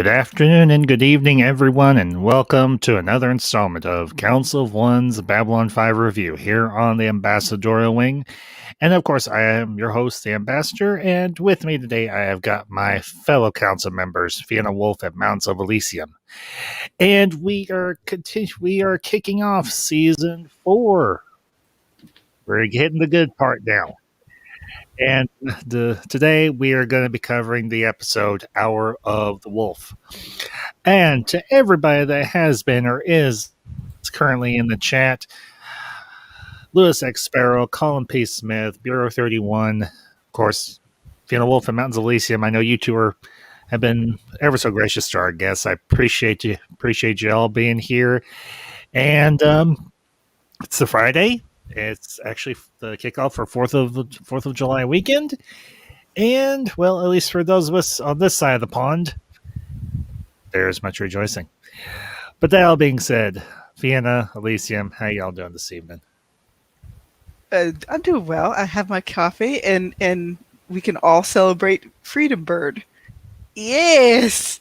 Good afternoon and good evening, everyone, and welcome to another installment of Council of One's Babylon 5 review here on the Ambassadorial Wing. And of course, I am your host, the Ambassador, and with me today I have got my fellow council members, Fiona Wolf at Mounts of Elysium. And we are kicking off season 4. We're hitting the good part now. And today we are going to be covering the episode Hour of the Wolf. And to everybody that has been or is currently in the chat, Lewis X Sparrow, Colin P. Smith, Bureau 31, of course, Fiona Wolf and Mountains Elysium. I know you two have been ever so gracious to our guests. I appreciate you all being here. And it's the Friday. It's actually the kickoff for 4th of July weekend. And, well, at least for those of us on this side of the pond, there's much rejoicing. But that all being said, Fiona, Elysium, how y'all doing this evening? I'm doing well. I have my coffee, and we can all celebrate Freedom Bird. Yes!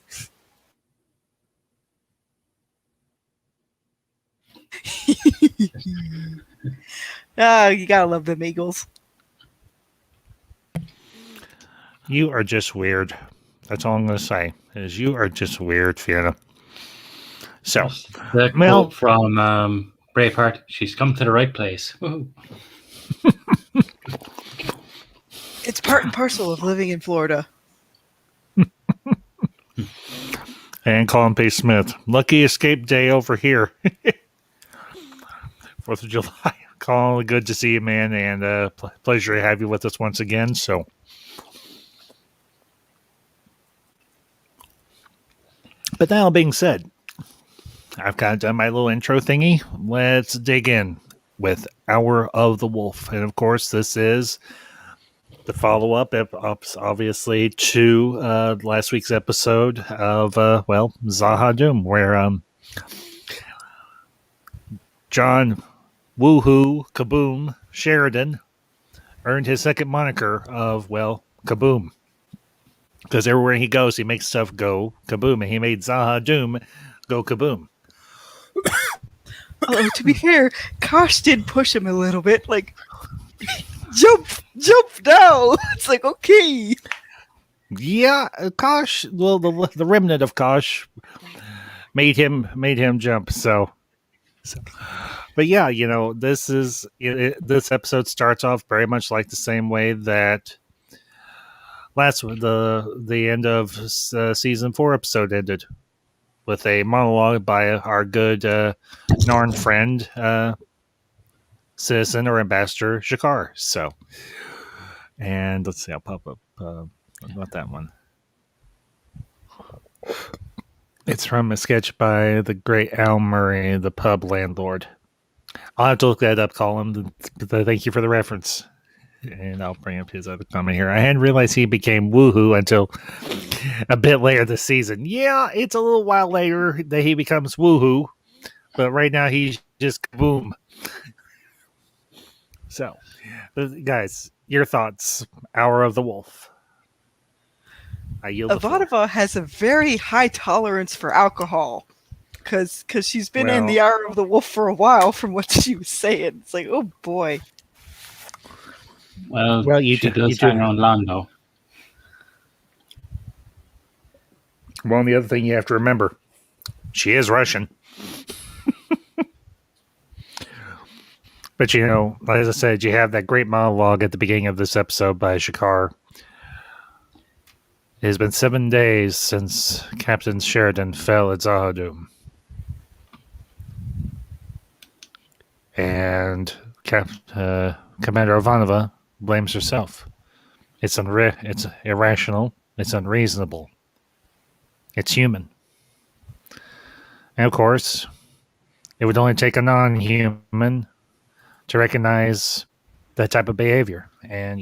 You gotta love them Eagles. You are just weird. That's all I'm going to say, is you are just weird, Fiona. So, the quote from Braveheart, she's come to the right place. It's part and parcel of living in Florida. And Colin P. Smith, lucky escape day over here. 4th of July. Colin, good to see you, man, and pleasure to have you with us once again. So, but that all being said, I've kind of done my little intro thingy. Let's dig in with Hour of the Wolf. And of course, this is the follow-up, obviously, to last week's episode of, Zahadum, where John Woohoo Kaboom Sheridan earned his second moniker of, Kaboom. Because everywhere he goes, he makes stuff go kaboom, and he made Zahadum go kaboom. Although, to be fair, Kosh did push him a little bit, like, jump now! It's like, okay. Yeah, Kosh, well, the remnant of Kosh made him jump, so. But yeah, this episode starts off very much like the same way that the end of season 4 episode ended, with a monologue by our good Narn friend, citizen or ambassador Shakar. So, and let's see, I'll pop up about that one. It's from a sketch by the great Al Murray, the pub landlord. I'll have to look that up, Colin. Thank you for the reference. And I'll bring up his other comment here. I hadn't realized he became Woohoo until a bit later this season. Yeah, it's a little while later that he becomes Woohoo, but right now he's just Kaboom. So, guys, your thoughts. Hour of the Wolf. I yield the floor. Ivanova has a very high tolerance for alcohol. Because she's been in the Hour of the Wolf for a while, from what she was saying. It's like, oh boy. Well, you does hang around Lando. Well, and the other thing you have to remember, she is Russian. But, as I said, you have that great monologue at the beginning of this episode by Shakar. It has been 7 days since Captain Sheridan fell at Zahadum. And Commander Ivanova blames herself. It's irrational. It's unreasonable. It's human. And of course, it would only take a non-human to recognize that type of behavior. And,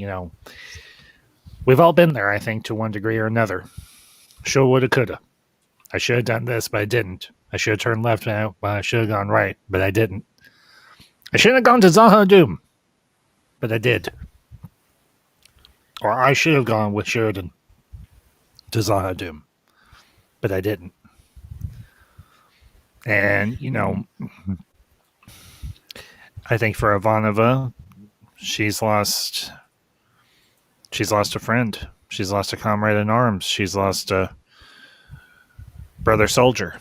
we've all been there, I think, to one degree or another. Shoulda, woulda, coulda. I should have done this, but I didn't. I should have turned left, but I should have gone right, but I didn't. I shouldn't have gone to Zahadum, but I did. Or I should have gone with Sheridan to Zahadum. but I didn't. And, I think for Ivanova, she's lost a friend. She's lost a comrade in arms. She's lost a brother soldier.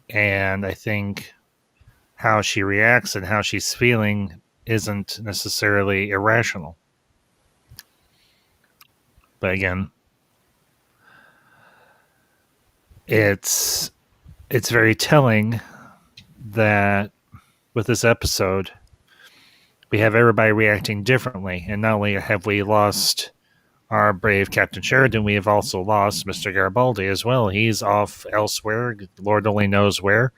And I think how she reacts and how she's feeling isn't necessarily irrational. But again, it's very telling that with this episode, we have everybody reacting differently. And not only have we lost our brave Captain Sheridan, we have also lost Mr. Garibaldi as well. He's off elsewhere. Lord only knows where.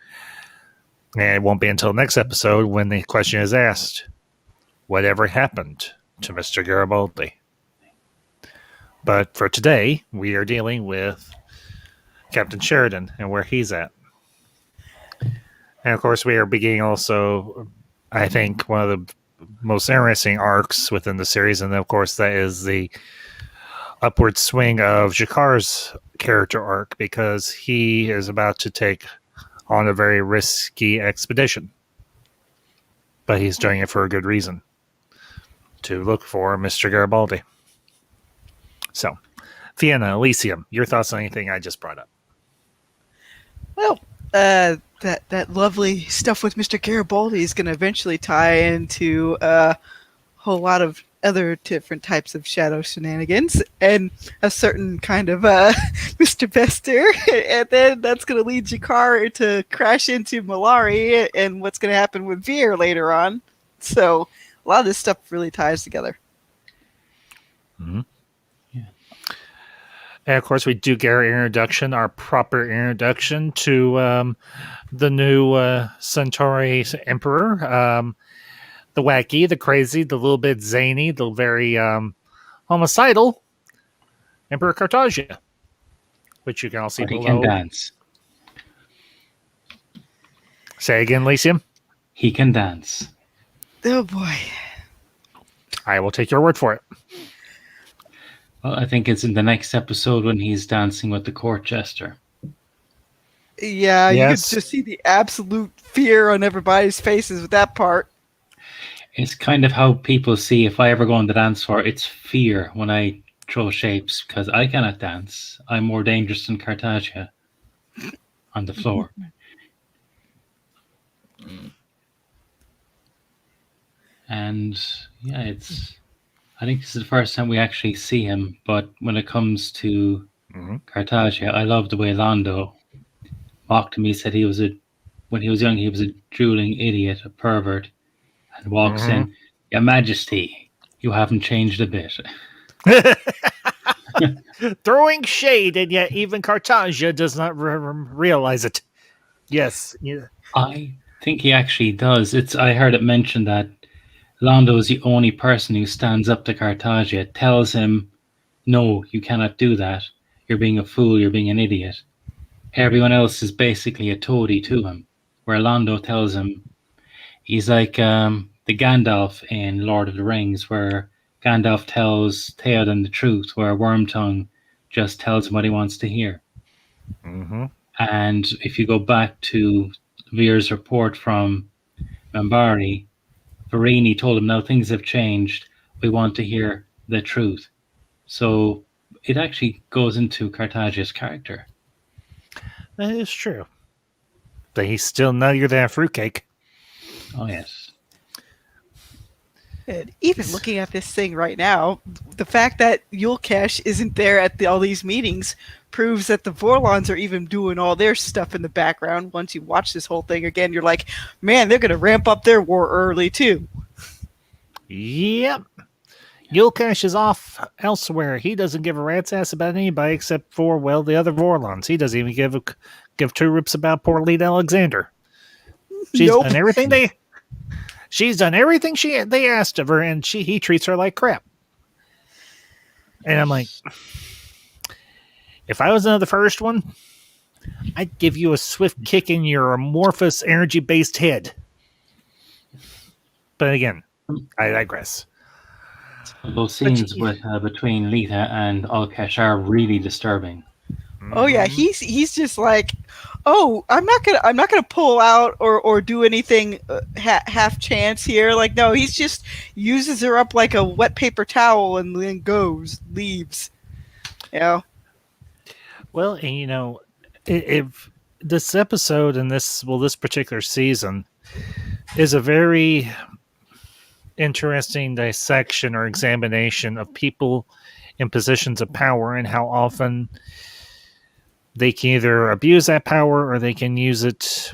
And it won't be until next episode when the question is asked, whatever happened to Mr. Garibaldi? But for today, we are dealing with Captain Sheridan and where he's at. And of course, we are beginning also, I think, one of the most interesting arcs within the series. And of course, that is the upward swing of Jakar's character arc, because he is about to take on a very risky expedition. But he's doing it for a good reason, to look for Mr. Garibaldi. So, Vienna, Elysium, your thoughts on anything I just brought up? Well, that lovely stuff with Mr. Garibaldi is going to eventually tie into a whole lot of other different types of shadow shenanigans and a certain kind of Mr. Bester, and then that's going to lead Jakar to crash into Malari and what's going to happen with Veer later on. So a lot of this stuff really ties together. Mm-hmm. Yeah. And of course, we do get our proper introduction to the new Centauri Emperor. The wacky, the crazy, the little bit zany, the very homicidal Emperor Cartagia, which you can all see but below. He can dance. Say again, Elysium? He can dance. Oh boy. I will take your word for it. Well, I think it's in the next episode when he's dancing with the court jester. Yeah, yes. You could just see the absolute fear on everybody's faces with that part. It's kind of how people see if I ever go on the dance floor, it's fear when I throw shapes, because I cannot dance. I'm more dangerous than Cartagia on the floor. And yeah, I think this is the first time we actually see him, but when it comes to Cartagia, I love the way Londo mocked him. He said when he was young, he was a drooling idiot, a pervert, and walks in, Your Majesty, you haven't changed a bit. Throwing shade, and yet even Cartagia does not realize it. Yes. Yeah. I think he actually does. I heard it mentioned that Londo is the only person who stands up to Cartagia, tells him, no, you cannot do that. You're being a fool, you're being an idiot. Everyone else is basically a toady to him, where Londo tells him, he's like the Gandalf in Lord of the Rings, where Gandalf tells Theoden the truth, where Wormtongue just tells him what he wants to hear. Mm-hmm. And if you go back to Veer's report from Mambari, Varini told him, now things have changed. We want to hear the truth. So it actually goes into Cartagia's character. That is true. But he's still nuttier than a fruitcake. Oh, yes. And even looking at this thing right now, the fact that Yulkesh isn't there at all these meetings proves that the Vorlons are even doing all their stuff in the background. Once you watch this whole thing again, you're like, man, they're going to ramp up their war early, too. Yep. Yulkesh is off elsewhere. He doesn't give a rat's ass about anybody except for, well, the other Vorlons. He doesn't even give two rips about poor Lead Alexander. She's done everything She's done everything they asked of her, and he treats her like crap. And I'm like, if I was another first one, I'd give you a swift kick in your amorphous energy-based head. But again, I digress. Those scenes between Lita and Alkesh are really disturbing. Oh yeah, he's just like, oh, I'm not gonna pull out or do anything half chance here. Like no, he's just uses her up like a wet paper towel and then leaves. Yeah. Well, and if this episode and this particular season is a very interesting dissection or examination of people in positions of power and how often they can either abuse that power or they can use it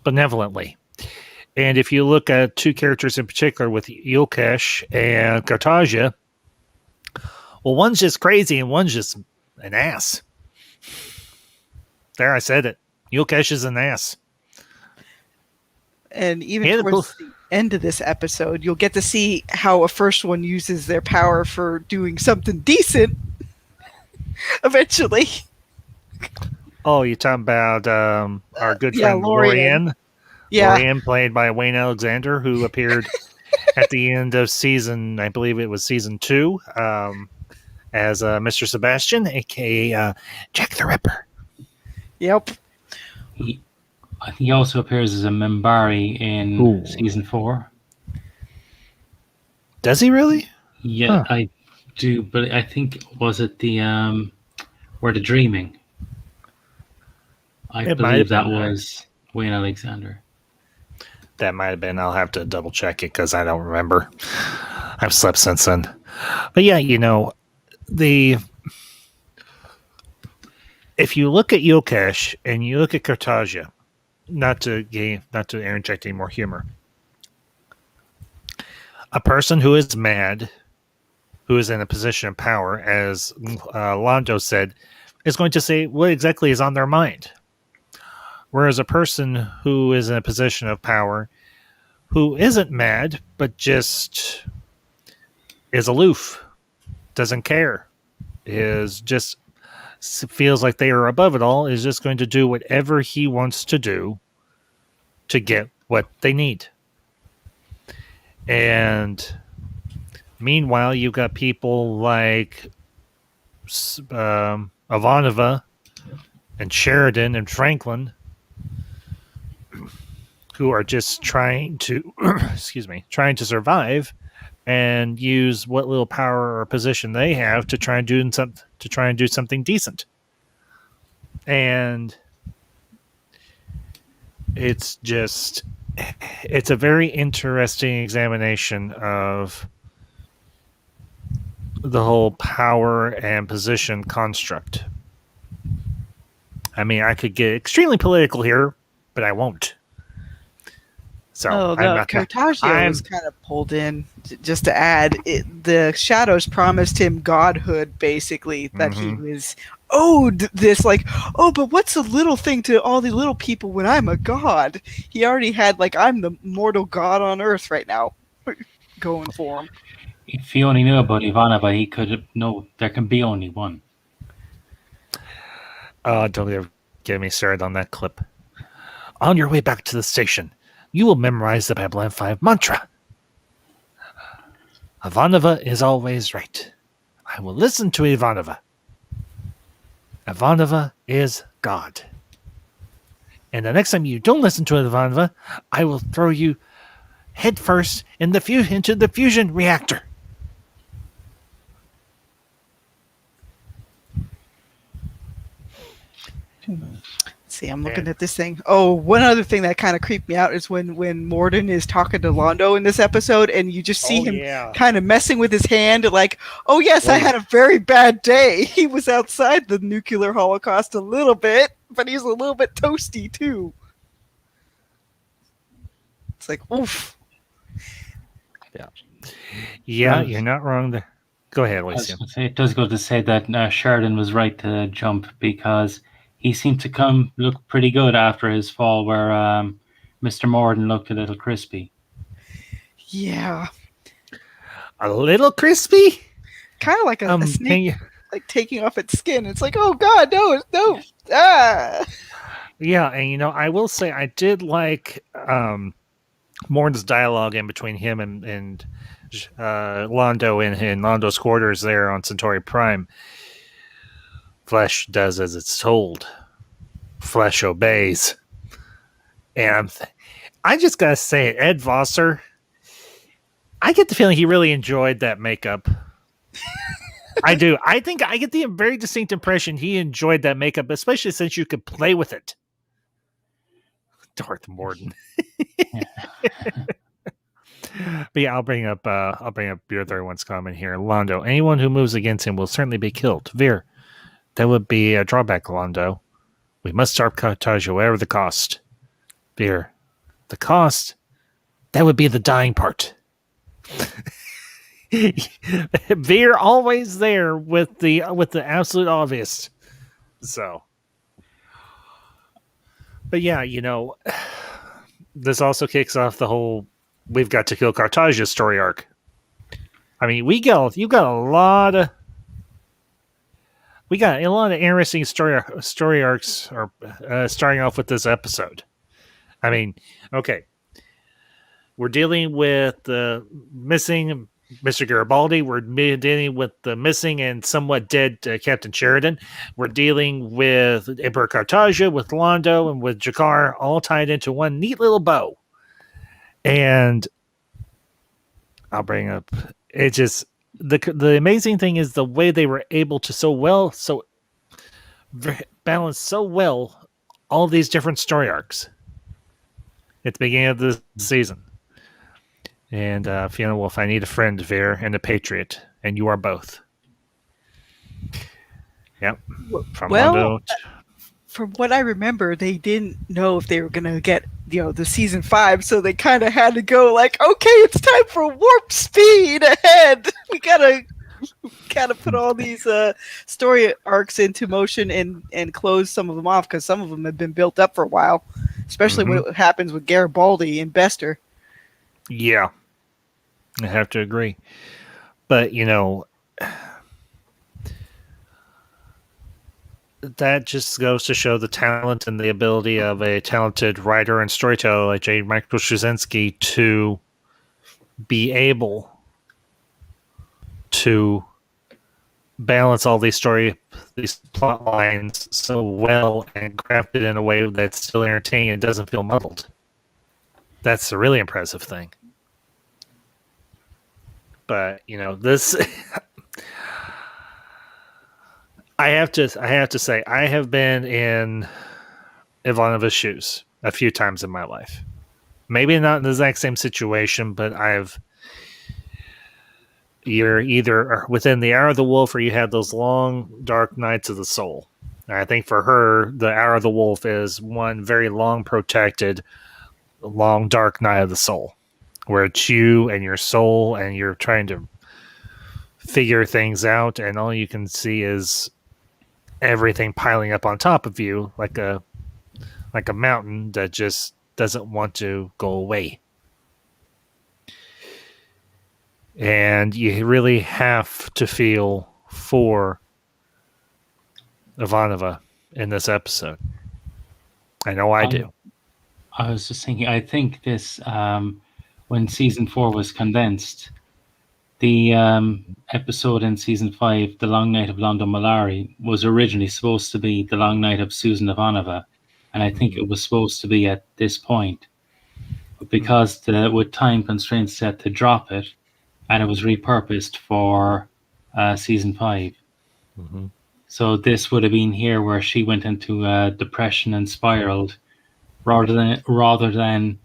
benevolently. And if you look at two characters in particular with Yokesh and Kartaja, well, one's just crazy and one's just an ass. There, I said it. Yokesh is an ass. And even towards the end of this episode, you'll get to see how a first one uses their power for doing something decent. Eventually. Oh, you're talking about our good friend Lorian. Yeah. Lorian, played by Wayne Alexander, who appeared at the end of season, I believe it was season 2, as Mr. Sebastian, a.k.a. Jack the Ripper. Yep. He also appears as a Membari in season 4. Does he really? Yeah, I do, but I think, was it the Where the Dreaming? I believe that was Wayne Alexander. That might have been. I'll have to double check it because I don't remember. I've slept since then. But yeah, if you look at Yokesh and you look at Kartaja, not to interject any more humor, a person who is mad, who is in a position of power, as Londo said, is going to say what exactly is on their mind. Whereas a person who is in a position of power, who isn't mad, but just is aloof, doesn't care, is just feels like they are above it all, is just going to do whatever he wants to do to get what they need. And meanwhile, you've got people like Ivanova and Sheridan and Franklin, who are just trying to trying to survive and use what little power or position they have to try and do something decent. And it's a very interesting examination of the whole power and position construct. I mean, I could get extremely political here, but I won't. So Kartagia was kind of pulled in just to add. The shadows promised him godhood, basically, that he was owed this, like, oh, but what's a little thing to all the little people when I'm a god? He already had, like, I'm the mortal god on earth right now, going for him. If he only knew about Ivanova, he could know there can be only one. Don't ever get me started on that clip. On your way back to the station, you will memorize the Babylon 5 mantra. Ivanova is always right. I will listen to Ivanova. Ivanova is God. And the next time you don't listen to Ivanova, I will throw you headfirst into the fusion reactor. See, I'm looking at this thing. Oh, one other thing that kind of creeped me out is when Morden is talking to Londo in this episode, and you just see him kind of messing with his hand, like, oh yes, I had a very bad day. He was outside the nuclear holocaust a little bit, but he's a little bit toasty too. It's like, oof. Yeah, you're not wrong there. Go ahead, Alicia. It does go to say that Sheridan was right to jump, because he seemed to look pretty good after his fall, where Mr. Morden looked a little crispy. Yeah. A little crispy? Kind of like a snake, like taking off its skin. It's like, oh God, no. Ah. Yeah, and I will say I did like Morden's dialogue in between him and Londo in Londo's quarters there on Centauri Prime, Flesh does as it's told. Flesh obeys. And I just gotta say it, Ed Vosser, I get the feeling he really enjoyed that makeup. I do. I think I get the very distinct impression he enjoyed that makeup, especially since you could play with it. Darth Morden. But yeah, I'll bring up your third one's comment here. Londo. Anyone who moves against him will certainly be killed. Veer. That would be a drawback, Londo. We must start Cartagia, whatever the cost. Veer. The cost? That would be the dying part. Veer always there with the absolute obvious. So, but yeah, this also kicks off the whole "we've got to kill Cartagia" story arc. I mean, you got a lot of interesting story arcs, or starting off with this episode. I mean, okay, we're dealing with the missing Mr. Garibaldi. We're dealing with the missing and somewhat dead Captain Sheridan. We're dealing with Emperor Cartagia, with Londo, and with Jakar, all tied into one neat little bow. And I'll bring up, it just, the amazing thing is the way they were able to balance so well all these different story arcs at the beginning of the season. And Fiona Wolf, I need a friend, Veer, and a patriot, and you are both. Yep. From what I remember, they didn't know if they were going to get, the season 5, so they kind of had to go like, okay, it's time for warp speed ahead. We gotta put all these story arcs into motion and close some of them off, because some of them have been built up for a while, especially what happens with Garibaldi and Bester. Yeah, I have to agree. But, that just goes to show the talent and the ability of a talented writer and storyteller like J. Michael Straczynski to be able to balance all these plot lines so well and craft it in a way that's still entertaining and doesn't feel muddled. That's a really impressive thing. But, this I have to say, I have been in Ivanova's shoes a few times in my life. Maybe not in the exact same situation, but you're either within the Hour of the Wolf, or you have those long, dark nights of the soul. And I think for her, the Hour of the Wolf is one very long, protected, long, dark night of the soul, where it's you and your soul, and you're trying to figure things out, and all you can see is everything piling up on top of you like a mountain that just doesn't want to go away. And you really have to feel for Ivanova in this episode. I know I do. I was just thinking, I think this, when season 4 was condensed, the episode in season 5, The Long Night of Londo Mollari, was originally supposed to be The Long Night of Susan Ivanova, and I think it was supposed to be at this point. But because with time constraints, they had to drop it, and it was repurposed for season 5. Mm-hmm. So this would have been here where she went into depression and spiraled, rather than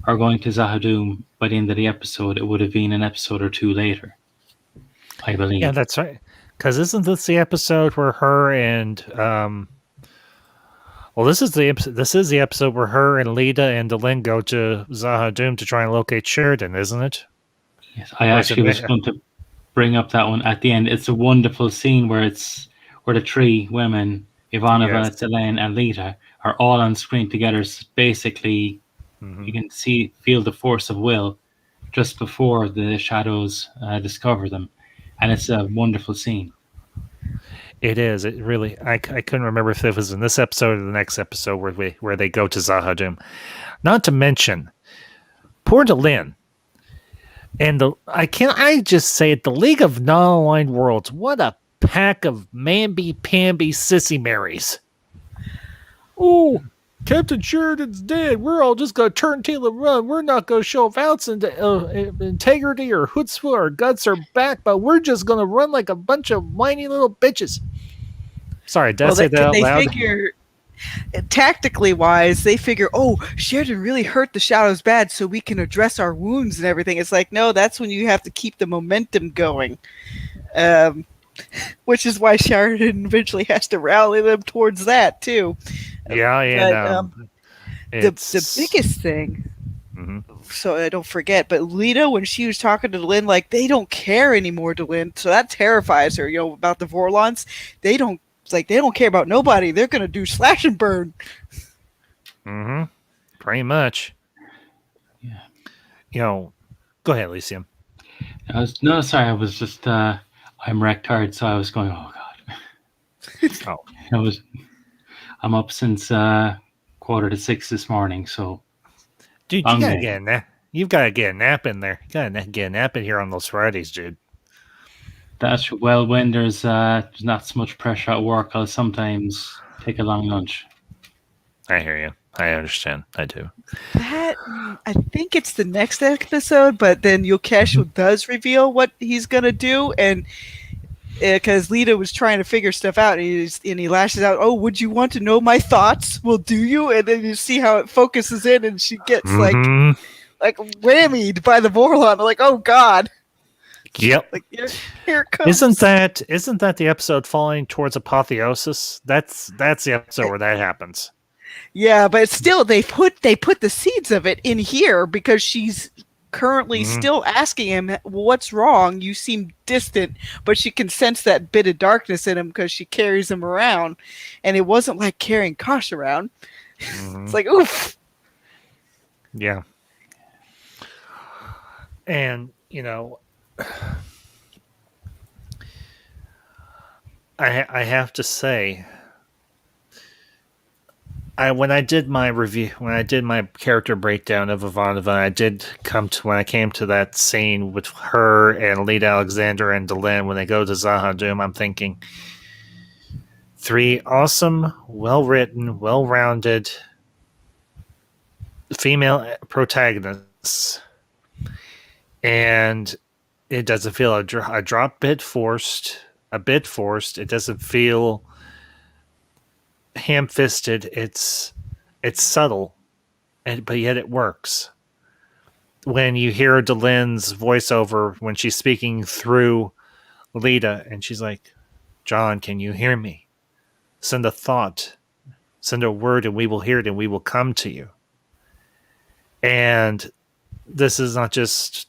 her going to Zahadum by the end of the episode. It would have been an episode or two later, I believe. Yeah, that's right. Because isn't this the episode where her and this is the episode where her and Lita and Delin go to Zahadum to try and locate Sheridan, isn't it? Yes, I actually was going to bring up that one at the end. It's a wonderful scene where the three women, Ivanova, Delin, and Lita, are all on screen together. So basically, you can feel the force of will just before the shadows discover them, and it's a wonderful scene. It is. It really. I couldn't remember if it was in this episode or the next episode where they go to Zahadum. Not to mention, poor Delin. And I just say it, the League of Non-Aligned Worlds. What a pack of mamby-pamby sissy Marys. Oh, Captain Sheridan's dead. We're all just going to turn tail and run. We're not going to show an ounce into integrity or chutzpah or guts or back, but we're just going to run like a bunch of whiny little bitches. Sorry, did I say that out loud? Figure, tactically wise, they figure, oh, Sheridan really hurt the Shadows bad, so we can address our wounds and everything. It's like, no, that's when you have to keep the momentum going. Which is why Sheridan eventually has to rally them towards that, too. Yeah, the biggest thing, so I don't forget, but Lita, when she was talking to Lynn, like, they don't care anymore to Lynn, so that terrifies her, about the Vorlons. They don't care about nobody. They're going to do slash and burn. Pretty much. Yeah. Go ahead, Elysium. I was just, I'm wrecked hard, so I was going, oh, God. I'm up since 5:45 this morning, so. Dude, you gotta get a nap. You've got to get a nap in there. You got to get a nap in here on those Fridays, dude. That's when there's not so much pressure at work, I'll sometimes take a long lunch. I hear you. I understand. I do. That, I think it's the next episode, but then Yokesh does reveal what he's gonna do, and because Lita was trying to figure stuff out, and he lashes out, "Oh, would you want to know my thoughts? Well, do you?" And then you see how it focuses in, and she gets like whammied by the Vorlon. Like, oh God. Yep. Like, here it comes. Isn't that the episode falling towards apotheosis? That's the episode where that happens. Yeah, but still, they put the seeds of it in here because she's currently still asking him, what's wrong? You seem distant, but she can sense that bit of darkness in him because she carries him around, and it wasn't like carrying Kosh around. It's like, oof. Yeah. And, I have to say, when I did my character breakdown of Ivanova, when I came to that scene with her and Lita Alexander and Delenn when they go to Zahadum, I'm thinking 3 awesome, well-written, well-rounded female protagonists, and it doesn't feel a bit forced. It doesn't feel ham-fisted. It's subtle, but yet it works. When you hear Delenn's voiceover when she's speaking through Lita, and she's like, "John, can you hear me? Send a thought, send a word, and we will hear it, and we will come to you." And this is not just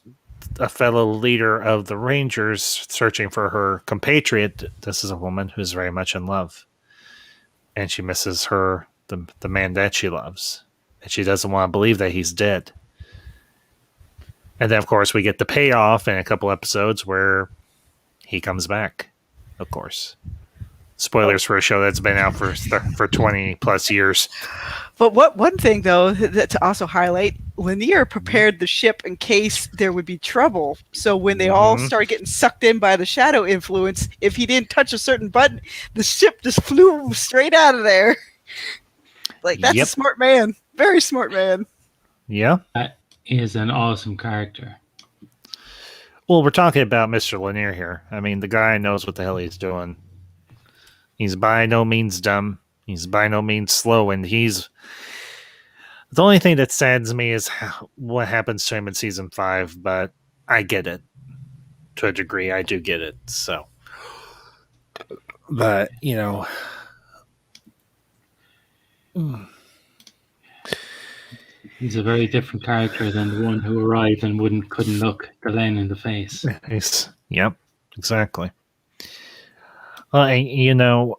a fellow leader of the Rangers searching for her compatriot. This is a woman who's very much in love. And she misses the man that she loves. And she doesn't want to believe that he's dead. And then, of course, we get the payoff in a couple episodes where he comes back, of course. Spoilers for a show that's been out for 20 plus years. But one thing, though, that to also highlight, Lanier prepared the ship in case there would be trouble. So when they all started getting sucked in by the shadow influence, if he didn't touch a certain button, the ship just flew straight out of there. Like, that's a smart man. Very smart man. Yeah. That is an awesome character. Well, we're talking about Mr. Lanier here. I mean, the guy knows what the hell he's doing. He's by no means dumb. He's by no means slow, and the only thing that saddens me is what happens to him in season 5, but I get it. To a degree, I do get it. So, but, He's a very different character than the one who arrived and couldn't look Delenn in the face. Yep, exactly. I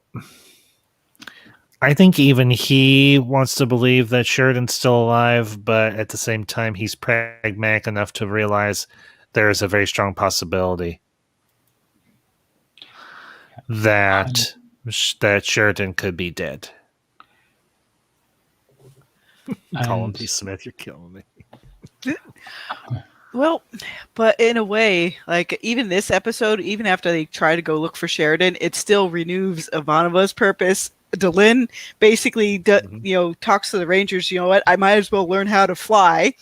think even he wants to believe that Sheridan's still alive, but at the same time, he's pragmatic enough to realize there is a very strong possibility that Sheridan could be dead. Colin P. Smith, you're killing me. Well, but in a way, like even this episode, even after they try to go look for Sheridan, it still renews Ivanova's purpose. Delin basically, Mhm. talks to the Rangers. You know what? I might as well learn how to fly,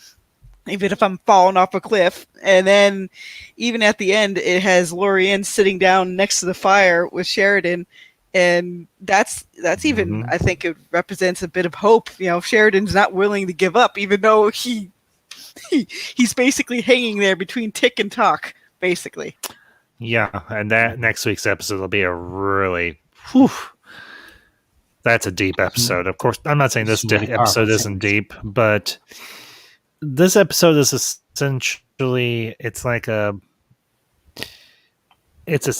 even if I'm falling off a cliff. And then, even at the end, it has Lorian sitting down next to the fire with Sheridan, and that's even, Mhm. I think it represents a bit of hope. Sheridan's not willing to give up, even though he's basically hanging there between tick and talk, basically. Yeah, and that next week's episode will be a really, whew, that's a deep episode. Of course, I'm not saying this Some really powerful episode isn't scenes. deep, but this episode is essentially it's like a it's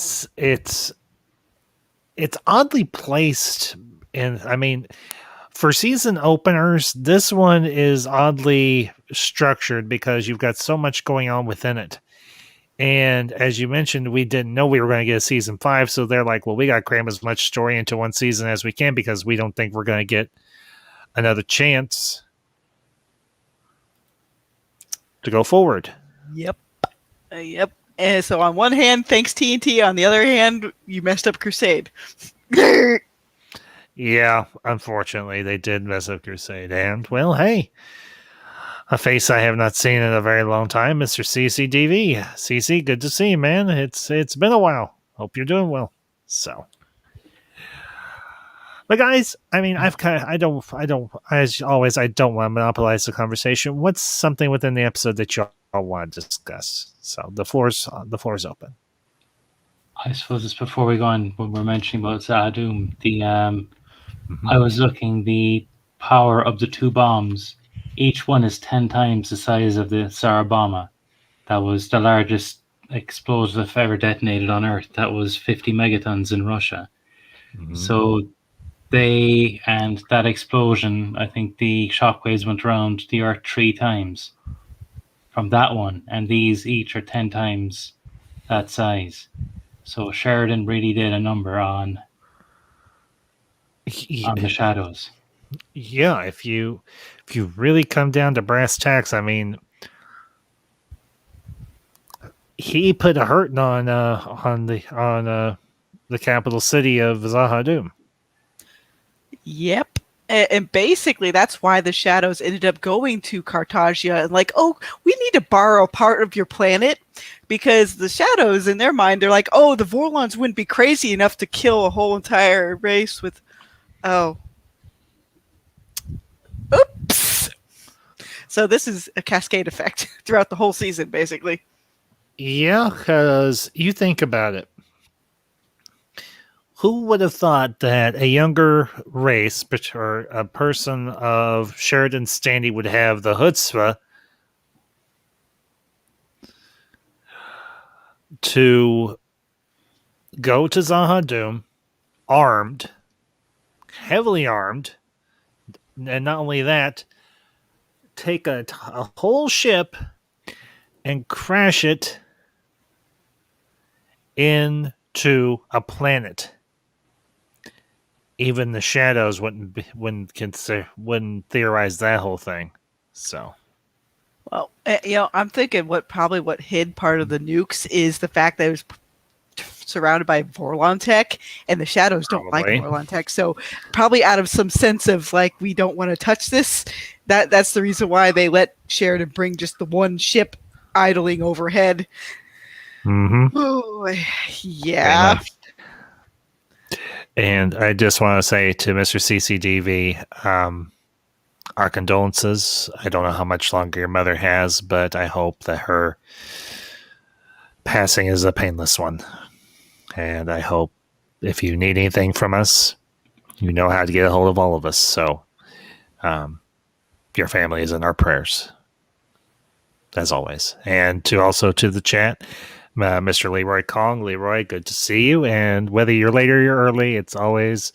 oddly placed, and I mean, for season openers, this one is oddly structured because you've got so much going on within it. And as you mentioned, we didn't know we were going to get a season 5, so they're like, well, we got to cram as much story into one season as we can because we don't think we're going to get another chance to go forward. Yep. Yep. And so on one hand, thanks TNT. On the other hand, you messed up Crusade. Yeah, unfortunately, they did mess up Crusade. And, well, hey, a face I have not seen in a very long time, Mr. CCDV. CC, good to see you, man. It's been a while. Hope you're doing well. So, but guys, I mean, as always, I don't want to monopolize the conversation. What's something within the episode that y'all want to discuss? So the floor's open. I suppose it's before we go on when we're mentioning about Zahadum. Mm-hmm. I was looking the power of the 2 bombs. Each one is 10 times the size of the Sarabama. That was the largest explosive ever detonated on Earth. That was 50 megatons in Russia. Mm-hmm. So that explosion, I think the shockwaves went around the Earth 3 times from that one, and these each are 10 times that size. So Sheridan really did a number on the shadows. Yeah, if you really come down to brass tacks, I mean, he put a hurting on the capital city of Zahadum. Yep. And basically, that's why the Shadows ended up going to Cartagia and like, oh, we need to borrow part of your planet, because the Shadows, in their mind, they're like, oh, the Vorlons wouldn't be crazy enough to kill a whole entire race with, oh, oops. So this is a cascade effect throughout the whole season, basically. Yeah, because you think about it. Who would have thought that a younger race, or a person of Sheridan's standing, would have the chutzpah to go to Zahadum armed, heavily armed, and not only that, take a whole ship and crash it into a planet. Even the Shadows wouldn't theorize that whole thing. So, well, I'm thinking what hid part of the nukes is the fact that it was surrounded by Vorlon tech, and the Shadows don't like Vorlon tech. So probably out of some sense of like, we don't want to touch this. That's the reason why they let Sheridan bring just the one ship idling overhead. Mm-hmm. Oh, yeah. And I just want to say to Mr. CCDV, our condolences. I don't know how much longer your mother has, but I hope that her passing is a painless one. And I hope if you need anything from us, you know how to get a hold of all of us. So your family is in our prayers, as always. And to the chat, Mr. Leroy Kong. Leroy, good to see you. And whether you're late or you're early, it's always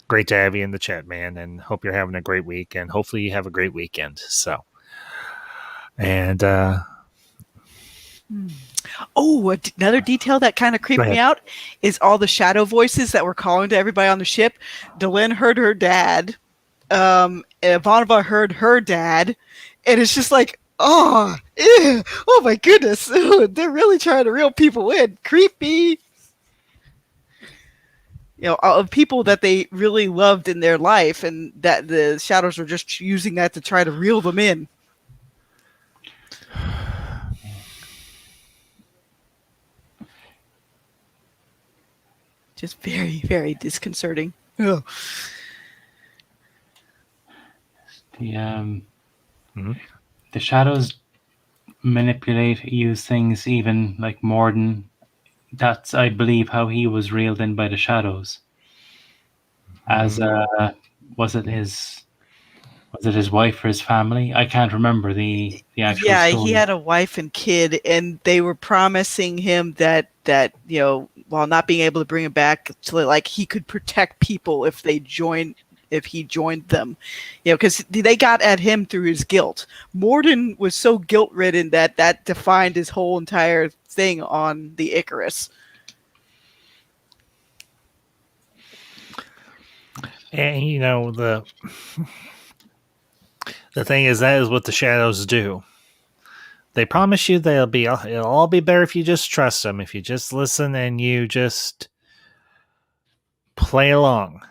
great to have you in the chat, man. And hope you're having a great week. And hopefully you have a great weekend. So, and another detail that kind of creeped me out is all the shadow voices that were calling to everybody on the ship. Delin heard her dad. Ivanova heard her dad. And it's just like, Oh, ew, oh my goodness. Ew, they're really trying to reel people in. Creepy. Of people that they really loved in their life, and that the shadows were just using that to try to reel them in. Just very, very disconcerting. Ugh. The Mhm. the shadows manipulate, use things even like Morden. That's, I believe, how he was reeled in by the shadows. As was it his wife or his family? I can't remember the actual Yeah, he story. had a wife and kid, and they were promising him that while not being able to bring him back, so that, like, he could protect people if he joined them, because they got at him through his guilt. Morden was so guilt ridden that defined his whole entire thing on the Icarus. And the thing is, that is what the shadows do. They promise you it'll all be better if you just trust them, if you just listen and you just play along.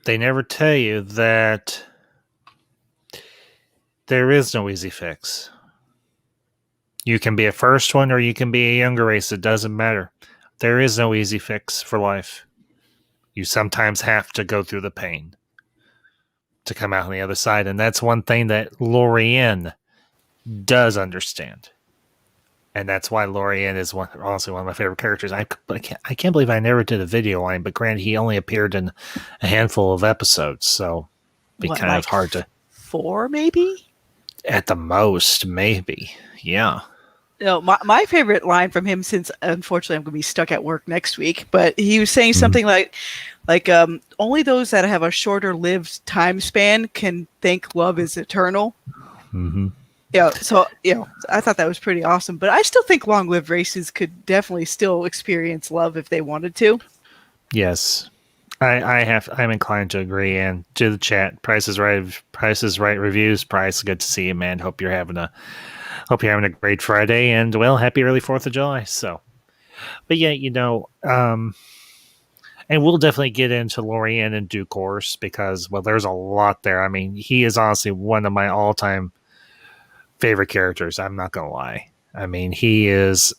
They never tell you that there is no easy fix. You can be a first one or you can be a younger race. It doesn't matter. There is no easy fix for life. You sometimes have to go through the pain to come out on the other side. And that's one thing that Lorien does understand. And that's why Lorien is honestly one of my favorite characters. I can't believe I never did a video on him, but granted, he only appeared in a handful of episodes, so it'd be What, kind of like hard to. 4 maybe? At the most, maybe. Yeah. My favorite line from him, since unfortunately I'm going to be stuck at work next week, but he was saying something like only those that have a shorter lived time span can think love is eternal. Mm-hmm. So I thought that was pretty awesome. But I still think long-lived races could definitely still experience love if they wanted to. Yes. I'm inclined to agree. And to the chat, Price is Right reviews. Price, good to see you, man. Hope you're having a great Friday, and well, happy early 4th of July. So, but yeah, and we'll definitely get into Lorien in due course because, well, there's a lot there. I mean, he is honestly one of my all-time favorite characters. I'm not gonna lie. I mean, he is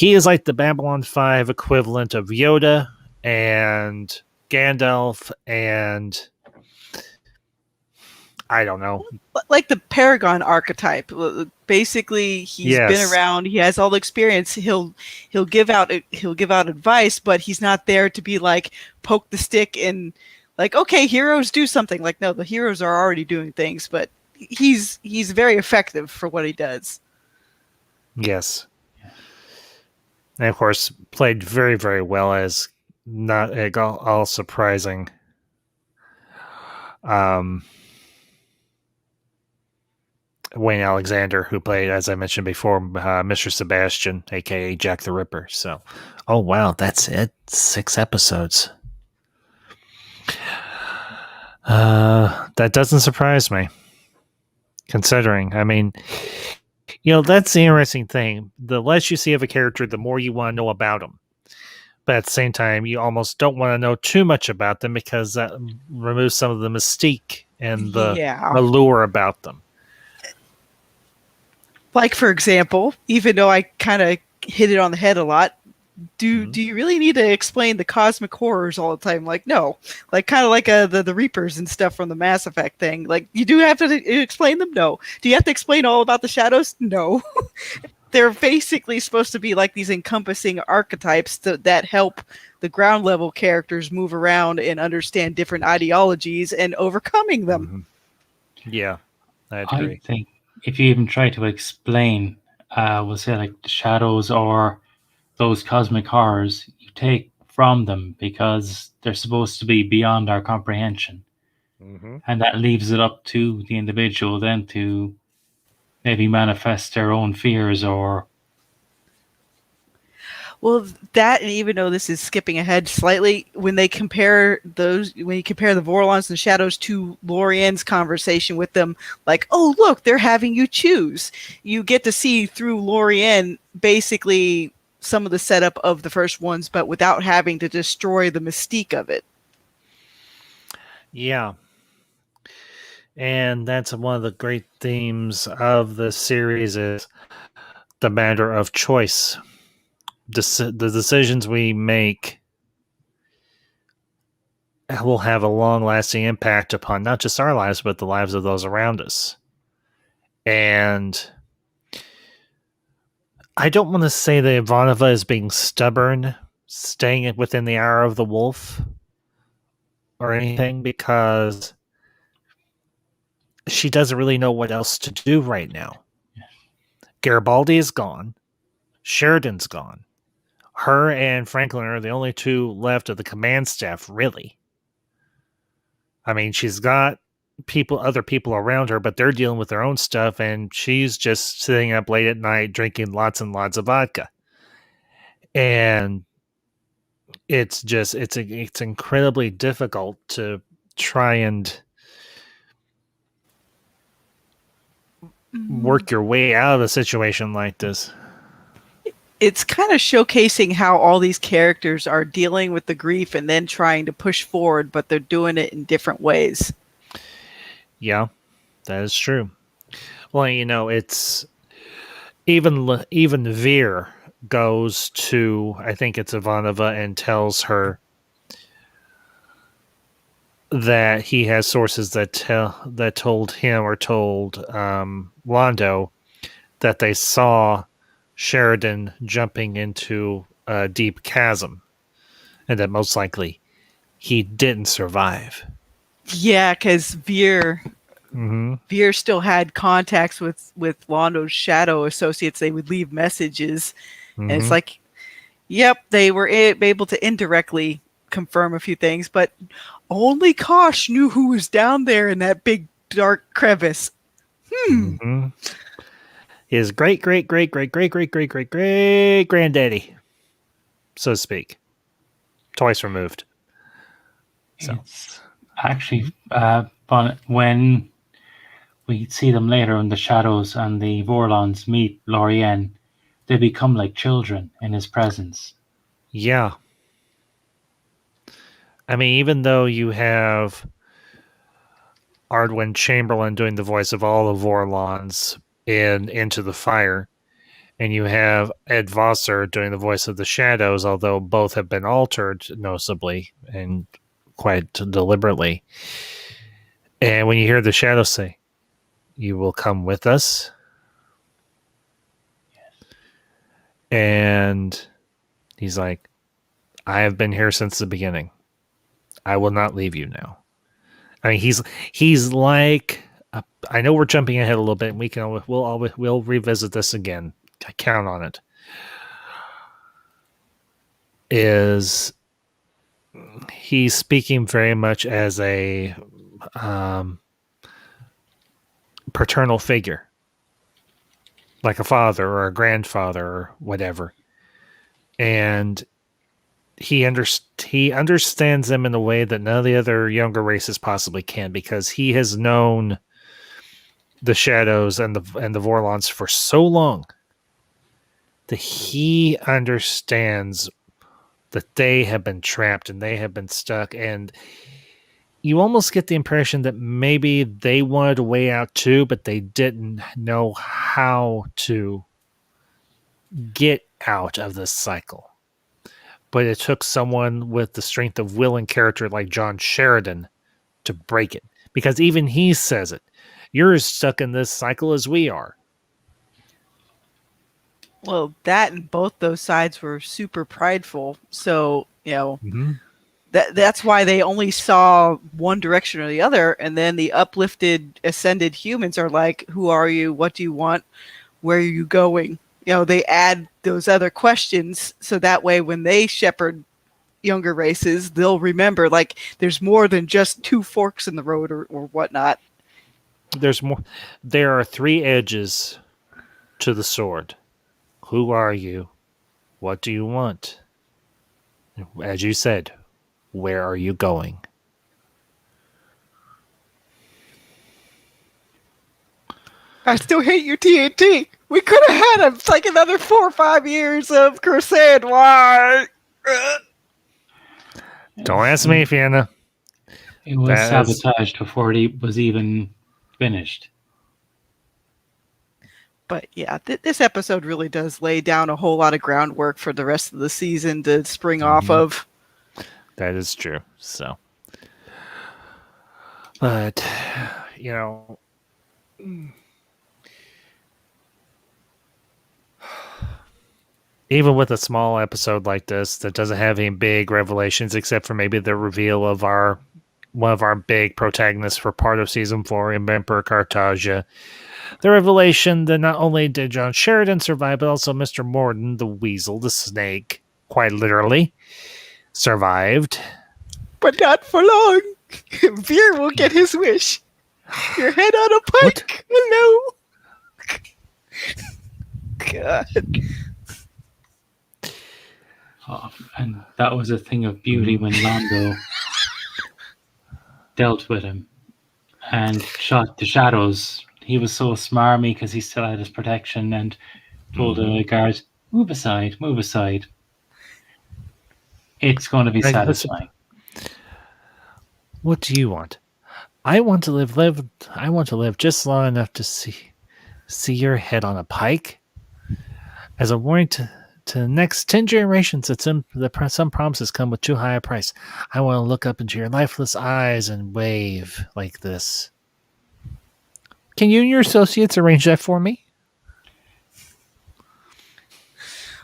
like the Babylon 5 equivalent of Yoda and Gandalf, and I don't know. Like the Paragon archetype. Basically, he's been Yes. around. He has all the experience. He'll give out advice, but he's not there to be like poke the stick and like, okay, heroes do something. Like, no, the heroes are already doing things, but he's very effective for what he does. Yes. And of course, played very, very well as not at all surprising. Wayne Alexander, who played, as I mentioned before, Mr. Sebastian, aka Jack the Ripper. So, oh wow, that's it. 6 episodes. That doesn't surprise me, considering. I mean, that's the interesting thing. The less you see of a character, the more you want to know about them. But at the same time, you almost don't want to know too much about them because that removes some of the mystique and the allure about them. Like, for example, even though I kind of hit it on the head a lot, do you really need to explain the cosmic horrors all the time? Like, no. Like, kind of like the Reapers and stuff from the Mass Effect thing. Like, you do have to explain them? No. Do you have to explain all about the shadows? No. They're basically supposed to be like these encompassing archetypes that help the ground level characters move around and understand different ideologies and overcoming them. Mm-hmm. Yeah, I agree. I think if you even try to explain, we'll say like the shadows or those cosmic horrors, you take from them because they're supposed to be beyond our comprehension. Mm-hmm. And that leaves it up to the individual then to maybe manifest their own fears or Well, that, and even though this is skipping ahead slightly, when you compare the Vorlons and Shadows to Lorienne's conversation with them, like, oh look, they're having you choose. You get to see through Lorienne basically some of the setup of the first ones, but without having to destroy the mystique of it. Yeah. And that's one of the great themes of the series is the matter of choice. The decisions we make will have a long-lasting impact upon not just our lives, but the lives of those around us. And I don't want to say that Ivanova is being stubborn, staying within the hour of the wolf, or anything, because she doesn't really know what else to do right now. Garibaldi is gone. Sheridan's gone. Her and Franklin are the only two left of the command staff, really. I mean, she's got other people around her, but they're dealing with their own stuff, and she's just sitting up late at night drinking lots and lots of vodka. And it's incredibly difficult to try and work your way out of a situation like this. It's kind of showcasing how all these characters are dealing with the grief and then trying to push forward, but they're doing it in different ways. Yeah, that is true. Well, it's even Veer goes to, I think it's Ivanova, and tells her that he has sources that told him or told Londo that they saw Sheridan jumping into a deep chasm, and that most likely he didn't survive. Yeah, because Veer still had contacts with Londo's shadow associates. They would leave messages, and it's like, yep, they were able to indirectly confirm a few things, but only Kosh knew who was down there in that big dark crevice. His great granddaddy, so to speak, twice removed. So it's actually but when we see them later in the Shadows and the Vorlons meet Lorienne, they become like children in his presence. Yeah. I mean, even though you have Ardwin Chamberlain doing the voice of all the Vorlons in Into the Fire, and you have Ed Vosser doing the voice of the Shadows, although both have been altered noticeably and quite deliberately. And when you hear the Shadows say, "You will come with us," and he's like, "I have been here since the beginning. I will not leave you now." I mean, he's like, I know we're jumping ahead a little bit, and we'll revisit this again. I count on it. Is he's speaking very much as a paternal figure, like a father or a grandfather or whatever, and he understands them in a way that none of the other younger races possibly can, because he has known the Shadows and the Vorlons for so long that he understands that they have been trapped and they have been stuck, and you almost get the impression that maybe they wanted a way out too, but they didn't know how to get out of this cycle. But it took someone with the strength of will and character like John Sheridan to break it, because even he says it. You're as stuck in this cycle as we are. Well, that and both those sides were super prideful. So, that's why they only saw one direction or the other. And then the uplifted, ascended humans are like, who are you? What do you want? Where are you going? They add those other questions. So that way, when they shepherd younger races, they'll remember, like, there's more than just two forks in the road or whatnot. There's more. There are three edges to the sword. Who are you? What do you want? As you said, where are you going? I still hate your TNT. We could have had like another 4 or 5 years of Crusade. Why? Don't ask me, Fiona. It was That is sabotaged before it was even finished. But yeah, this episode really does lay down a whole lot of groundwork for the rest of the season to spring off of. that is true. So, but you know, even with a small episode like this that doesn't have any big revelations except for maybe the reveal of one of our big protagonists for part of season 4, Emperor Cartagia. The revelation that not only did John Sheridan survive, but also Mr. Morden, the weasel, the snake, quite literally, survived. But not for long. Veer will get his wish. Your head on a pike. Hello. God. Oh, and that was a thing of beauty when Londo dealt with him and shot the shadows. He was so smarmy because he still had his protection and told the guards, move aside, move aside. It's going to be satisfying. What do you want? I want to live. I want to live just long enough to see your head on a pike. As a warning to the next 10 generations that some promises come with too high a price. I want to look up into your lifeless eyes and wave like this. Can you and your associates arrange that for me?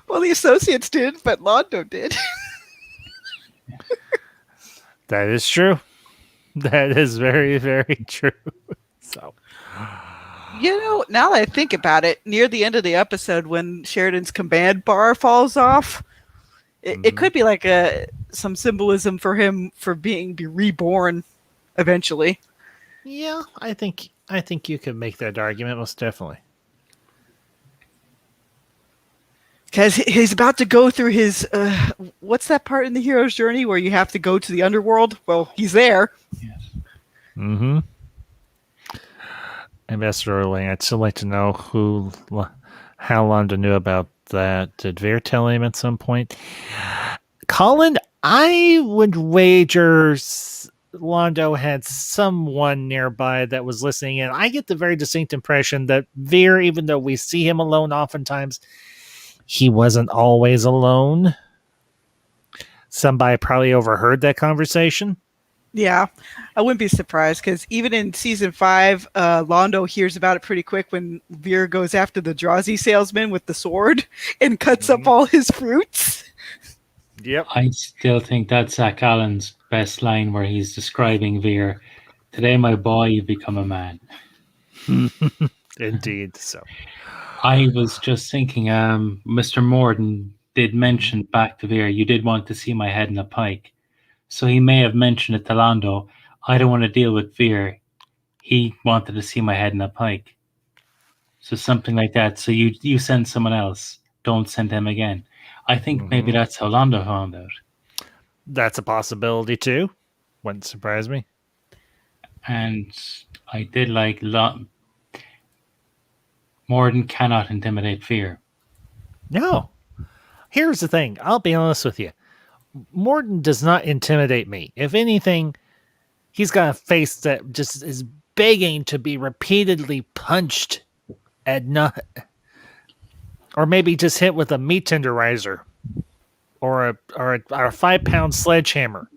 Well, the associates did, but Londo did. That is true. That is very, very true. So, You know, now that I think about it, near the end of the episode when Sheridan's command bar falls off, it could be like some symbolism for him for being reborn eventually. yeah, I think you could make that argument most definitely. Because he's about to go through his, what's that part in the hero's journey where you have to go to the underworld? Well, he's there. Yes. Mm-hmm. Ambassador Lang, I'd still like to know how Londo knew about that. Did Veer tell him at some point? Colin, I would wager Londo had someone nearby that was listening in. I get the very distinct impression that Veer, even though we see him alone oftentimes, he wasn't always alone. Somebody probably overheard that conversation. Yeah, I wouldn't be surprised because even in season 5, Londo hears about it pretty quick when Veer goes after the Drazi salesman with the sword and cuts up all his fruits. Yep. I still think that's Zach Allen's best line where he's describing Veer. Today, my boy, you've become a man. Indeed. So I was just thinking, Mr. Morden did mention back to Veer, you did want to see my head in a pike. So he may have mentioned it to Londo. I don't want to deal with Veer. He wanted to see my head in a pike. So something like that. So you send someone else. Don't send him again. I think maybe that's how Londo found out. That's a possibility too. Wouldn't surprise me. And I did like Morden cannot intimidate Veer. No. Here's the thing. I'll be honest with you. Morden does not intimidate me. If anything, he's got a face that just is begging to be repeatedly punched and not, or maybe just hit with a meat tenderizer, or a 5-pound sledgehammer,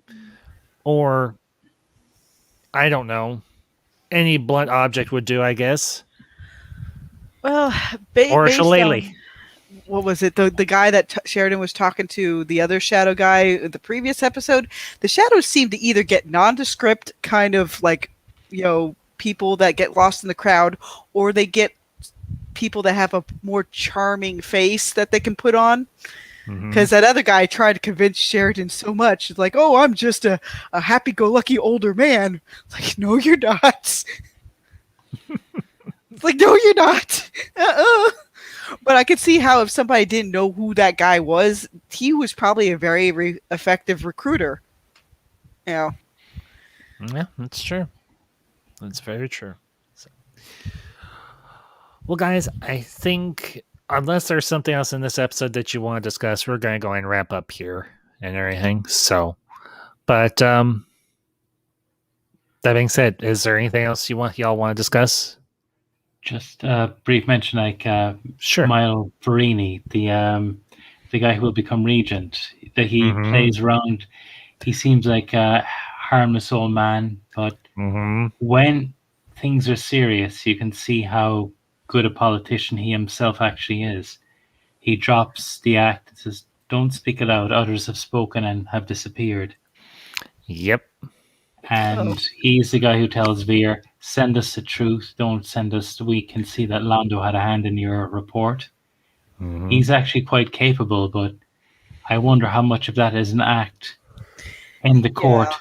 or I don't know, any blunt object would do, I guess. Well, or a shillelagh. What was it? The guy that Sheridan was talking to, the other shadow guy in the previous episode, the shadows seem to either get nondescript, kind of like, people that get lost in the crowd, or they get people that have a more charming face that they can put on. Because that other guy tried to convince Sheridan so much. It's like, oh, I'm just a happy-go-lucky older man. It's like, no, you're not. It's like, no, you're not. But I could see how if somebody didn't know who that guy was, he was probably a very effective recruiter. You know. Yeah, that's true. That's very true. So, well, guys, I think unless there's something else in this episode that you want to discuss, we're going to go and wrap up here and everything. So, but that being said, is there anything else y'all want to discuss? Just a brief mention, like Sure. Milo Verini, the guy who will become regent, that he plays around. He seems like a harmless old man, but when things are serious, you can see how good a politician he himself actually is. He drops the act and says, "Don't speak aloud. Others have spoken and have disappeared." Yep. And he's the guy who tells Veer, "Send us the truth. Don't send us. We can see that Lando had a hand in your report." He's actually quite capable, but I wonder how much of that is an act in the court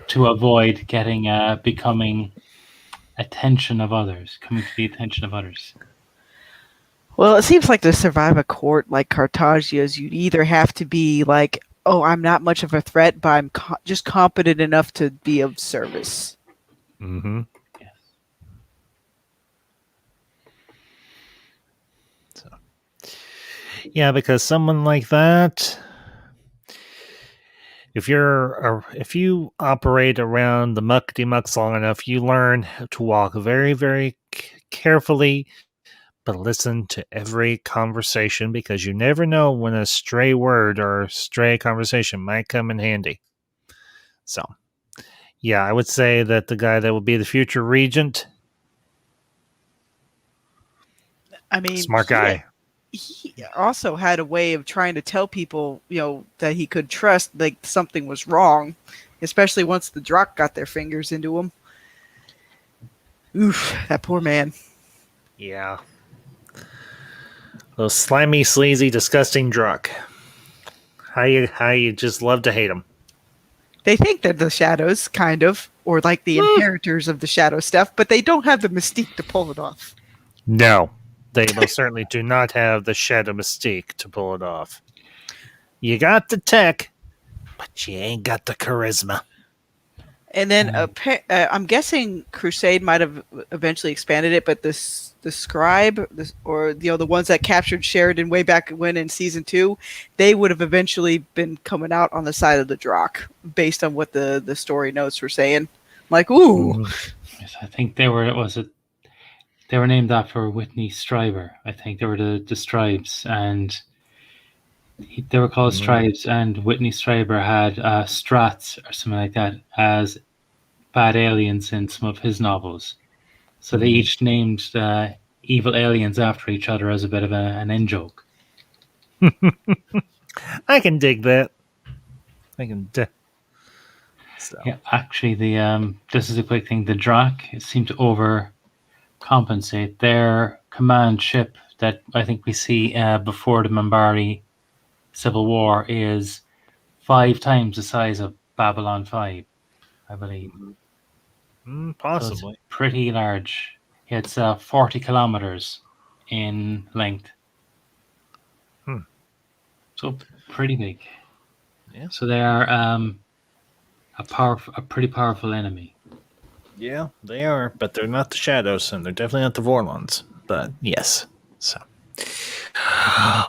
to avoid getting becoming attention of others, coming to the attention of others. Well, it seems like to survive a court like Cartagia's, you'd either have to be like, oh, I'm not much of a threat, but I'm just competent enough to be of service. Yes. So, yeah, because someone like that, if you operate around the muckety mucks long enough, you learn to walk very, very carefully, but listen to every conversation because you never know when a stray word or stray conversation might come in handy. So, yeah, I would say that the guy that will be the future regent, I mean, smart guy. He also had a way of trying to tell people, that he could trust, like something was wrong, especially once the Drock got their fingers into him. Oof, that poor man. Yeah. Those slimy, sleazy, disgusting Drock. How you just love to hate them. They think they're the Shadows, kind of, or like the inheritors of the Shadow stuff, but they don't have the mystique to pull it off. No, they most certainly do not have the Shadow mystique to pull it off. You got the tech, but you ain't got the charisma. And then I'm guessing Crusade might have eventually expanded it, but the scribe, or the ones that captured Sheridan way back when in season 2, they would have eventually been coming out on the side of the Drock, based on what the story notes were saying. Like, ooh. Yes, I think they were. They were named after Whitney Stryber. I think they were the Stribes, and they were called Stribes. And Whitney Stryber had Strats or something like that as bad aliens in some of his novels. So they each named evil aliens after each other as a bit of an in-joke. I can dig that. So. Yeah, actually, this is a quick thing. The Drak seem to overcompensate. Their command ship that I think we see before the Minbari Civil War is 5 times the size of Babylon 5, I believe. Possibly. So it's pretty large. It's 40 kilometers in length. So pretty big. Yeah. So they are a pretty powerful enemy. Yeah, they are, but they're not the Shadows, and they're definitely not the Vorlons. But yes, so.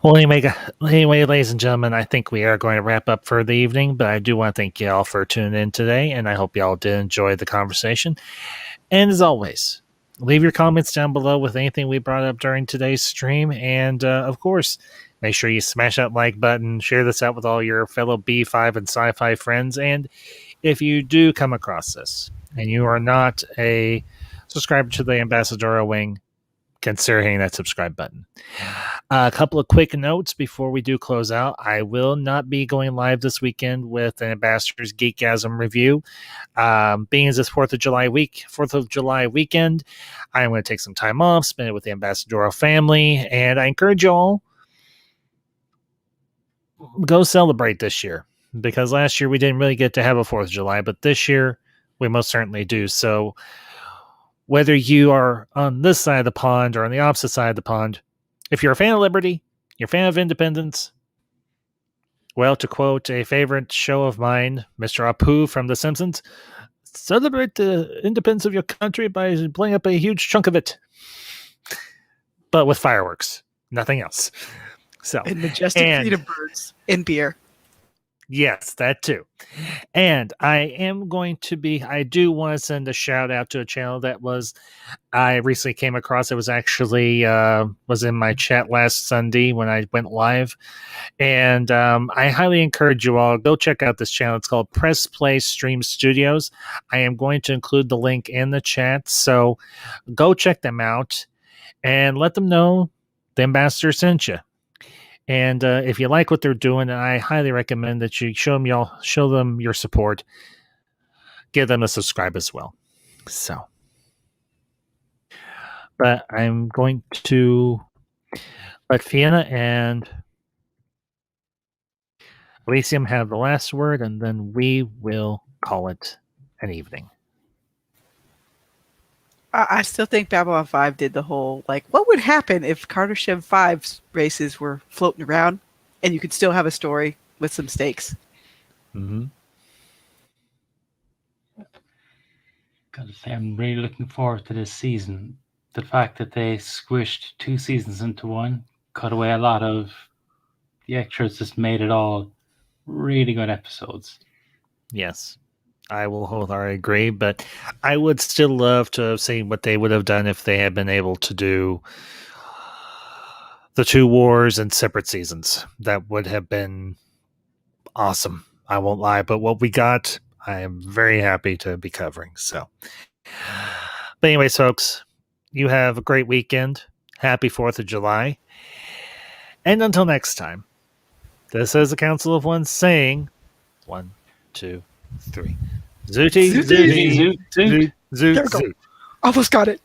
Well, anyway, ladies and gentlemen, I think we are going to wrap up for the evening, but I do want to thank you all for tuning in today, and I hope you all did enjoy the conversation. And as always, leave your comments down below with anything we brought up during today's stream, and of course, make sure you smash that like button, share this out with all your fellow B5 and sci-fi friends, and if you do come across this, and you are not a subscriber to the Ambassadorial Wing, consider hitting that subscribe button. A couple of quick notes before we do close out. I will not be going live this weekend with an Ambassador's Geekasm review. Being as this 4th of July weekend, I'm going to take some time off, spend it with the Ambassadorial family, and I encourage you all, go celebrate this year. Because last year we didn't really get to have a 4th of July, but this year we most certainly do. So whether you are on this side of the pond or on the opposite side of the pond, If you're a fan of liberty, you're a fan of independence, well, to quote a favorite show of mine, Mr. Apu from The Simpsons, celebrate the independence of your country by blowing up a huge chunk of it, but with fireworks, nothing else. So, And majestic and freedom birds and beer. yes, that too. And I do want to send a shout out to a channel that I recently came across. It was actually was in my chat last Sunday when I went live. And I highly encourage you all, go check out this channel. It's called Press Play Stream Studios. I am going to include the link in the chat. So go check them out and let them know the ambassador sent you. And if you like what they're doing, I highly recommend that you show them your support. Give them a subscribe as well. So, but I'm going to let Fiona and Elysium have the last word, and then we will call it an evening. I still think Babylon 5 did the whole, like, what would happen if Carter Shiv 5's races were floating around and you could still have a story with some stakes? Mm-hmm. Gotta say, I'm really looking forward to this season. The fact that they squished 2 seasons into one, cut away a lot of the extras, just made it all really good episodes. Yes, I will wholeheartedly agree, but I would still love to have seen what they would have done if they had been able to do the 2 wars in separate seasons. That would have been awesome. I won't lie, but what we got, I am very happy to be covering. So, but anyways, folks, you have a great weekend. Happy 4th of July. And until next time, this is the Council of One saying 1, 2, 3. Zooty, Zooty, zooty, zoot, zoot, zoot, There we go. zoot. Almost got it.